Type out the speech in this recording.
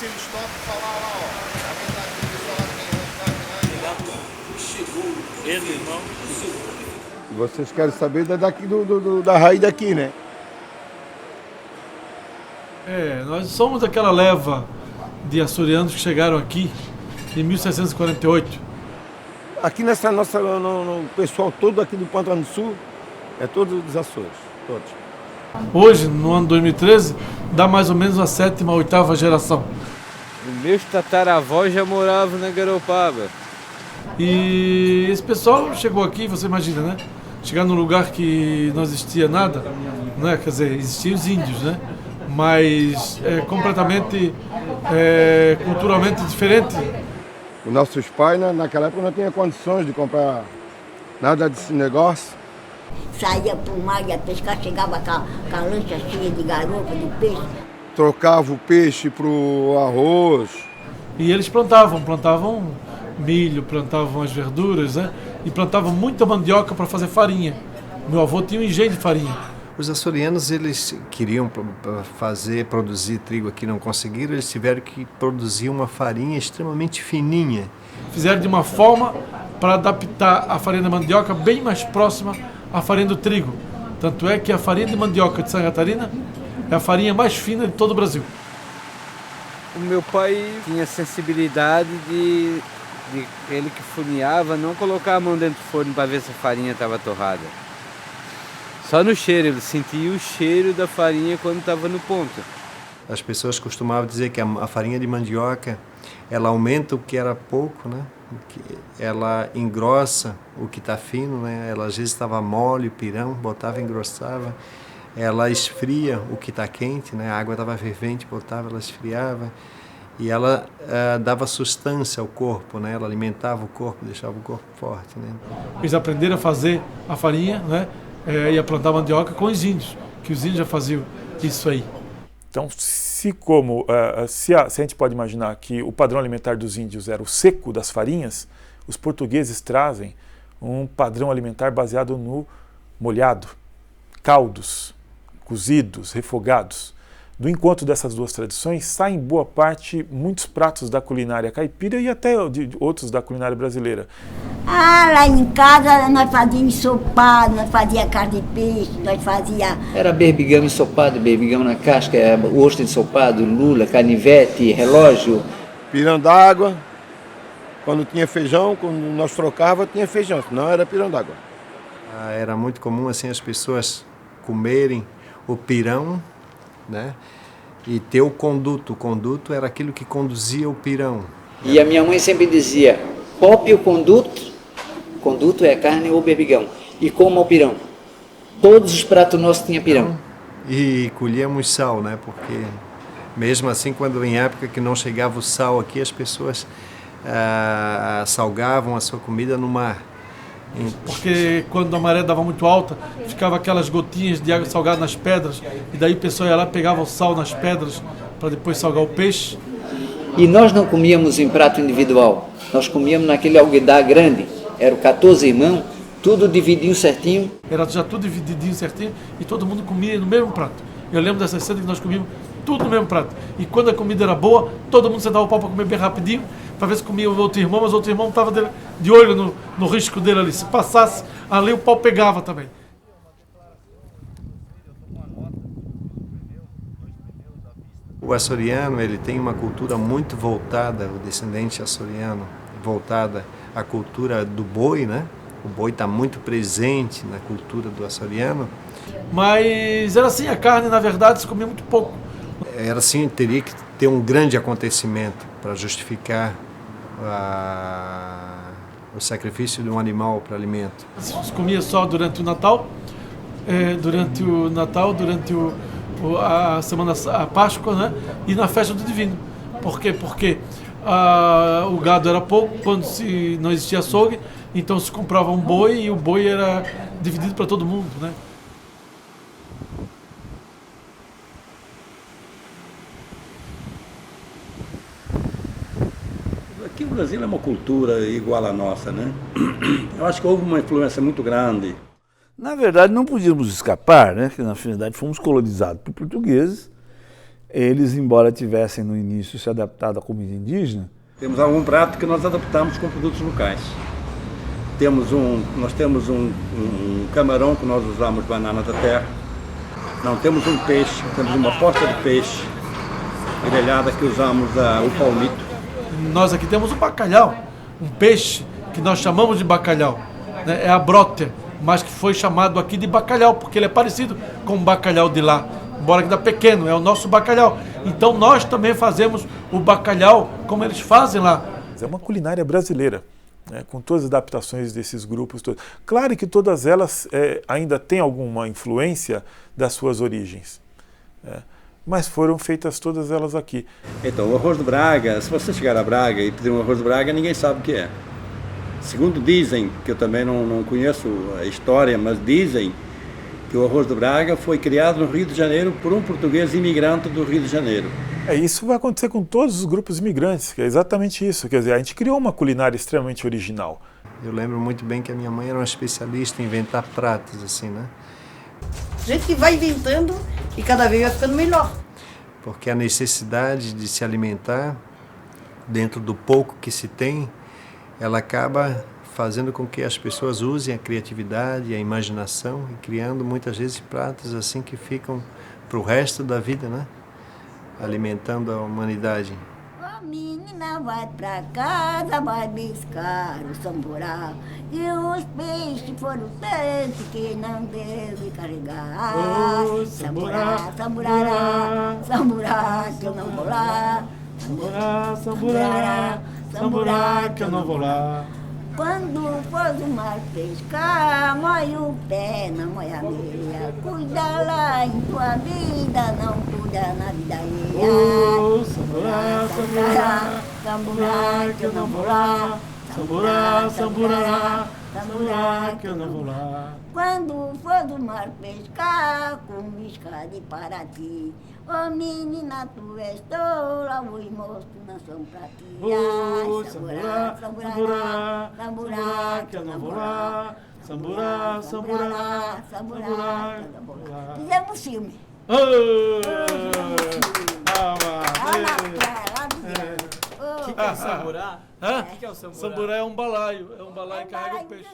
esse stop falar lá, ó. Alguém tá aqui, pessoal, lá tem Ele, irmão. Vocês querem saber daqui da raiz daqui, né? Nós somos daquela leva de açorianos que chegaram aqui em 1748. Aqui nessa nossa, no pessoal todo aqui do Pantano Sul, é todos dos Açores, todos. Hoje, no ano 2013, dá mais ou menos a 7ª, 8ª geração. Os meus tataravós já moravam na Garopaba. E esse pessoal chegou aqui, você imagina, né? Chegar num lugar que não existia nada, né? Quer dizer, existiam os índios, né? Mas é completamente, culturalmente diferente. Os nossos pais, naquela época, não tinham condições de comprar nada desse negócio. Saía para o mar, ia pescar, chegava com a lancha cheia de garopa, de peixe. Trocava o peixe pro arroz. E eles plantavam milho, plantavam as verduras, né? E plantavam muita mandioca para fazer farinha. Meu avô tinha um engenho de farinha. Os açorianos, eles queriam produzir trigo aqui, não conseguiram, eles tiveram que produzir uma farinha extremamente fininha. Fizeram de uma forma para adaptar a farinha da mandioca bem mais próxima à farinha do trigo. Tanto é que a farinha de mandioca de Santa Catarina é a farinha mais fina de todo o Brasil. O meu pai tinha sensibilidade de ele que forneava, não colocar a mão dentro do forno para ver se a farinha estava torrada. Só no cheiro, ele sentia o cheiro da farinha quando estava no ponto. As pessoas costumavam dizer que a farinha de mandioca, ela aumenta o que era pouco, né? Ela engrossa o que está fino, né? Ela às vezes estava mole, pirão, botava e engrossava. Ela esfria o que está quente, né? A água estava fervente, botava, ela esfriava. E ela dava sustância ao corpo, né? Ela alimentava o corpo, deixava o corpo forte, né? Eles aprenderam a fazer a farinha, né? E a plantar mandioca com os índios, que os índios já faziam isso aí. Então, se a gente pode imaginar que o padrão alimentar dos índios era o seco das farinhas, os portugueses trazem um padrão alimentar baseado no molhado, caldos, cozidos, refogados. Do encontro dessas duas tradições saem boa parte, muitos pratos da culinária caipira e até de outros da culinária brasileira. Lá em casa nós fazíamos ensopado, nós fazíamos carne de peixe, nós fazíamos... Era berbigão ensopado, berbigão na casca, ostra ensopado, lula, canivete, relógio. Pirão d'água, quando tinha feijão, quando nós trocava tinha feijão, senão era pirão d'água. Era muito comum assim as pessoas comerem o pirão, né? E ter o conduto. O conduto era aquilo que conduzia o pirão. E a minha mãe sempre dizia, pope o conduto é carne ou berbigão, e coma o pirão. Todos os pratos nossos tinham pirão. E colhíamos sal, né? Porque mesmo assim, quando em época que não chegava o sal aqui, as pessoas salgavam a sua comida no mar. Porque quando a maré dava muito alta, ficava aquelas gotinhas de água salgada nas pedras, e daí o pessoal ia lá, pegava o sal nas pedras para depois salgar o peixe. E nós não comíamos em prato individual, nós comíamos naquele alguidar grande, eram 14 irmãos, tudo dividinho certinho. Era já tudo divididinho certinho e todo mundo comia no mesmo prato. Eu lembro dessa cena que nós comíamos tudo no mesmo prato. E quando a comida era boa, todo mundo sentava o pau para comer bem rapidinho, para ver se comia o outro irmão, mas o outro irmão estava de olho no risco dele ali. Se passasse ali, o pau pegava também. O açoriano, ele tem uma cultura muito voltada, o descendente açoriano, voltada à cultura do boi, né? O boi está muito presente na cultura do açoriano. Mas era assim, a carne, na verdade, se comia muito pouco. Era assim, teria que ter um grande acontecimento para justificar o sacrifício de um animal para alimento. Se comia só durante o Natal, durante a semana, a Páscoa, né? E na festa do Divino. Por quê? Porque o gado era pouco, quando não existia açougue, então se comprava um boi e o boi era dividido para todo mundo, né? Aqui o Brasil é uma cultura igual à nossa, né? Eu acho que houve uma influência muito grande. Na verdade, não podíamos escapar, né? Que na finalidade fomos colonizados por portugueses. Eles, embora tivessem no início se adaptado à comida indígena, Temos algum prato que nós adaptamos com produtos locais. Nós temos um camarão que nós usamos banana da terra. Não, temos um peixe, temos uma posta de peixe grelhada que usamos o palmito. Nós aqui temos o bacalhau, um peixe que nós chamamos de bacalhau, né? É a bróter, mas que foi chamado aqui de bacalhau, porque ele é parecido com o bacalhau de lá, embora ainda pequeno, é o nosso bacalhau. Então nós também fazemos o bacalhau como eles fazem lá. É uma culinária brasileira, né, com todas as adaptações desses grupos todos. Claro que todas elas ainda têm alguma influência das suas origens, mas foram feitas todas elas aqui. Então, o arroz de Braga, se você chegar a Braga e pedir um arroz de Braga, ninguém sabe o que é. Segundo dizem, que eu também não conheço a história, mas dizem que o arroz de Braga foi criado no Rio de Janeiro por um português imigrante do Rio de Janeiro. Isso vai acontecer com todos os grupos imigrantes, que é exatamente isso. Quer dizer, a gente criou uma culinária extremamente original. Eu lembro muito bem que a minha mãe era uma especialista em inventar pratos, assim, né? A gente que vai inventando e cada vez vai ficando melhor. Porque a necessidade de se alimentar, dentro do pouco que se tem, ela acaba fazendo com que as pessoas usem a criatividade, a imaginação e criando muitas vezes pratos assim que ficam para o resto da vida, né? Alimentando a humanidade. A menina vai pra casa, vai buscar o samburá. E os peixes foram tantos que não deve carregar. Samburá, samburá, samburá, que eu não vou lá. Samburá, samburá, samburá, que eu não vou lá. Quando for do mar pescar, molha o pé, não molha a meia. Cuida lá em tua vida, não cuida na vida alheia. Samburá, samburá, samburá, que eu não vou lá. Samburá, samburá, samburá, que eu não vou lá. Quando for do mar pescar, com isca de Paraty. Ô menina, tu és tola, os moços não são pra ti. Samburá, samburá, samburá, que eu não vou lá. Samburá, samburá, samburá, que eu não vou lá. Fizemos filme. O que é o samburá? Hã? O que é o samburá? Samburá é um balaio que carrega o peixe.